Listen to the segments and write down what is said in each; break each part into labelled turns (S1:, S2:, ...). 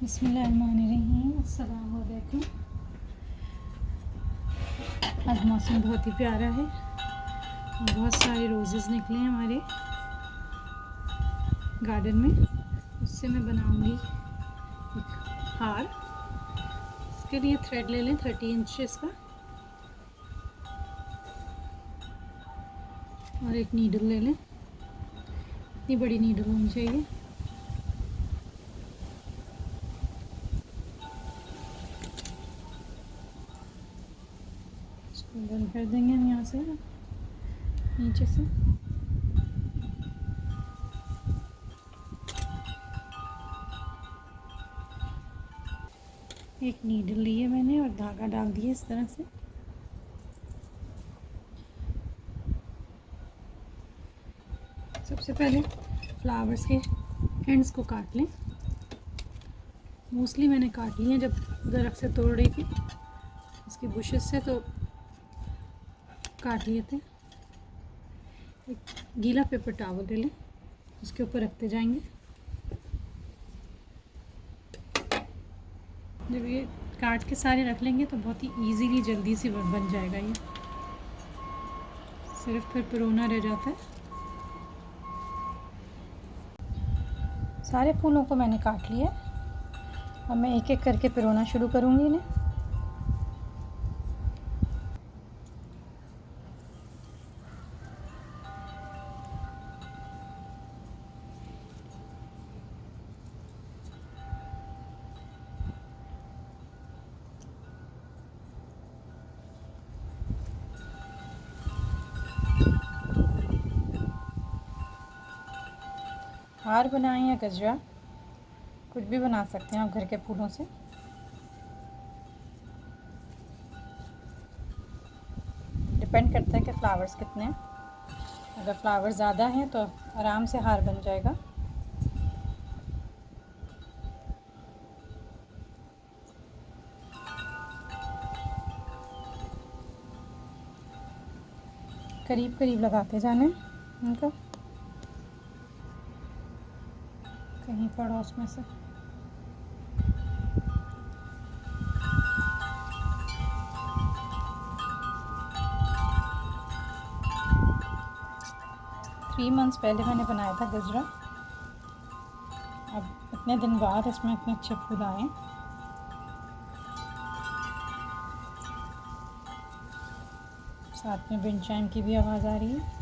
S1: बिस्मिल्लाहिर्रहमानिर्रहीम। अस्सलाम वालेकुम। आज मौसम बहुत ही प्यारा है। बहुत सारे रोज़ेस निकले हैं हमारे गार्डन में। उससे मैं बनाऊंगी एक हार। इसके लिए थ्रेड ले लें 30 इंचेस का और एक नीडल ले लें। इतनी बड़ी नीडल होनी चाहिए। इसको बंद कर देंगे हम यहाँ से नीचे से। एक नीडल ली है मैंने और धागा डाल दिया इस तरह से। सबसे पहले फ्लावर्स के एंड्स को काट लें। मोस्टली मैंने काट लिए जब दरख्त से तोड़ रही थी, इसकी बुशेस से तो काट लिए थे। एक गीला पेपर टॉवल ले लें, उसके ऊपर रखते जाएंगे। जब ये काट के सारे रख लेंगे तो बहुत ही इजीली जल्दी से बन जाएगा। ये सिर्फ फिर पिरोना रह जाता है। सारे फूलों को मैंने काट लिया। अब मैं एक एक करके पिरोना शुरू करूँगी इन्हें। हार बनाएं या गजरा, कुछ भी बना सकते हैं आप घर के फूलों से। डिपेंड करता है कि फ्लावर्स कितने हैं। अगर फ्लावर्स ज़्यादा हैं तो आराम से हार बन जाएगा। करीब करीब लगाते जाना है उनको, कहीं पड़ोस में से। थ्री मंथ्स पहले मैंने बनाया था गजरा। अब इतने दिन बाद इसमें इतने अच्छे फूल आए। साथ में विंड चाइम की भी आवाज़ आ रही है।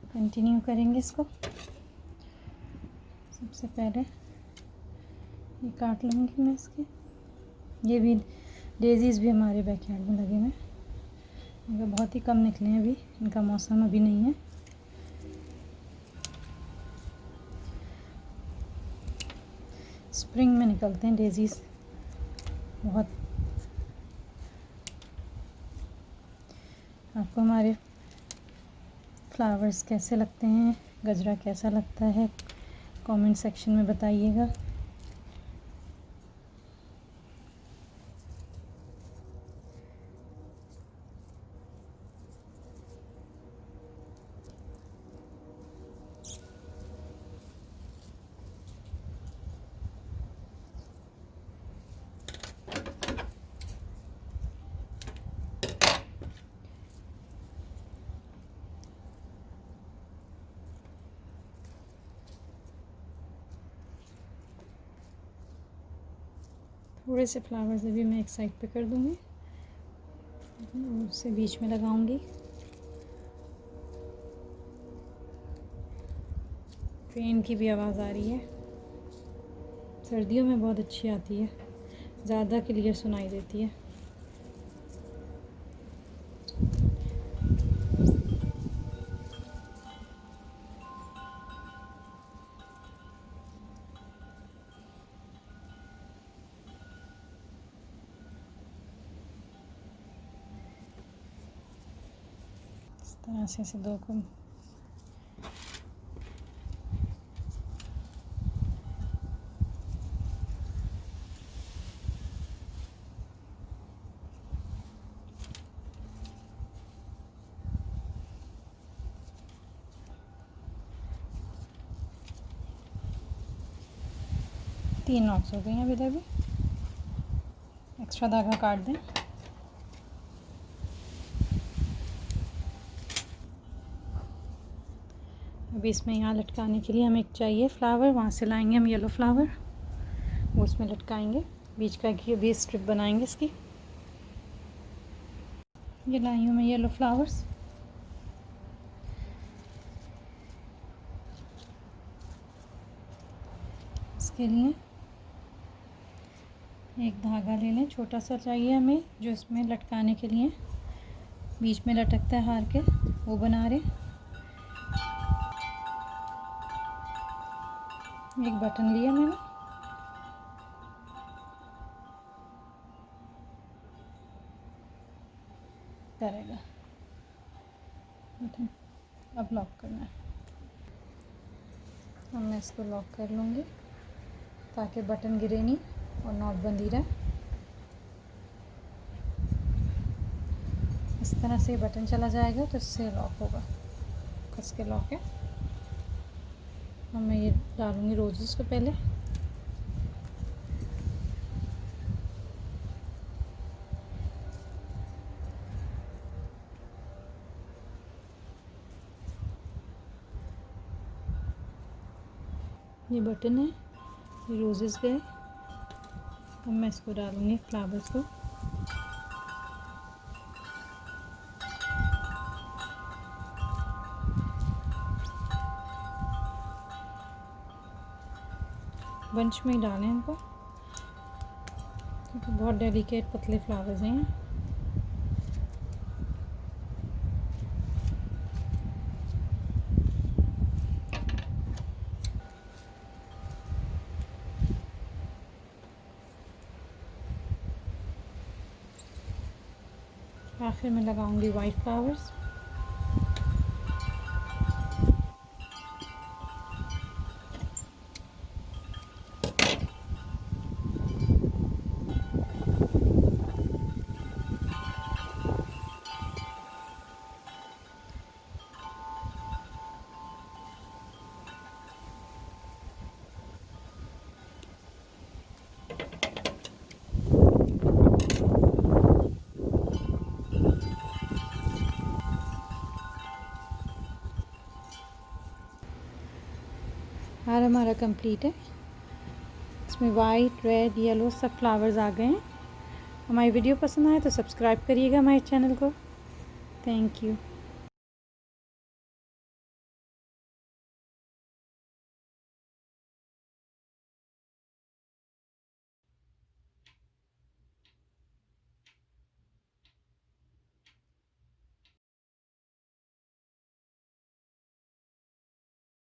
S1: कंटिन्यू करेंगे इसको। सबसे पहले ये काट लूँगी मैं इसके। ये भी डेजीज़ भी हमारे बैकयार्ड में लगे हुए हैं। इनका बहुत ही कम निकले हैं अभी, इनका मौसम अभी नहीं है। स्प्रिंग में निकलते हैं डेजीज़ बहुत। आपको हमारे फ्लावर्स कैसे लगते हैं, गजरा कैसा लगता है, कमेंट सेक्शन में बताइएगा। थोड़े से फ्लावर्स अभी मैं एक साइड पे कर दूँगी और उसे बीच में लगाऊंगी। ट्रेन की भी आवाज़ आ रही है, सर्दियों में बहुत अच्छी आती है, ज़्यादा क्लियर सुनाई देती है। इस तरह से इसे 2 को तीन नॉट्स हो गई हैं। इधर भी एक्स्ट्रा धागा काट दें। अभी इसमें यहाँ लटकाने के लिए हमें एक चाहिए फ्लावर, वहाँ से लाएंगे हम येलो फ्लावर, वो इसमें लटकाएंगे, बीच का भी स्ट्रिप बनाएंगे इसकी। ये लाई हूँ मैं येलो फ्लावर्स। इसके लिए एक धागा ले लें, छोटा सा चाहिए हमें, जो इसमें लटकाने के लिए बीच में लटकता है हार के, वो बना रहे। एक बटन लिया मैंने, करेगा बटन। अब लॉक करना है। अब मैं इसको लॉक कर लूँगी ताकि बटन गिरे नहीं और नॉट बंदी रहे। इस तरह से बटन चला जाएगा तो इससे लॉक होगा, कस के लॉक है। अब मैं ये डालूँगी रोजेस को पहले। ये बटन है, ये रोजेस गए। अब मैं इसको डालूँगी फ्लावर्स को। बंच में ही डालें इनको क्योंकि बहुत डेलिकेट पतले फ्लावर्स हैं। आखिर में लगाऊंगी वाइट फ्लावर्स। हार हमारा कंप्लीट है। इसमें वाइट, रेड, येलो सब फ्लावर्स आ गए हैं। हमारी वीडियो पसंद आए तो सब्सक्राइब करिएगा हमारे चैनल को। Thank you.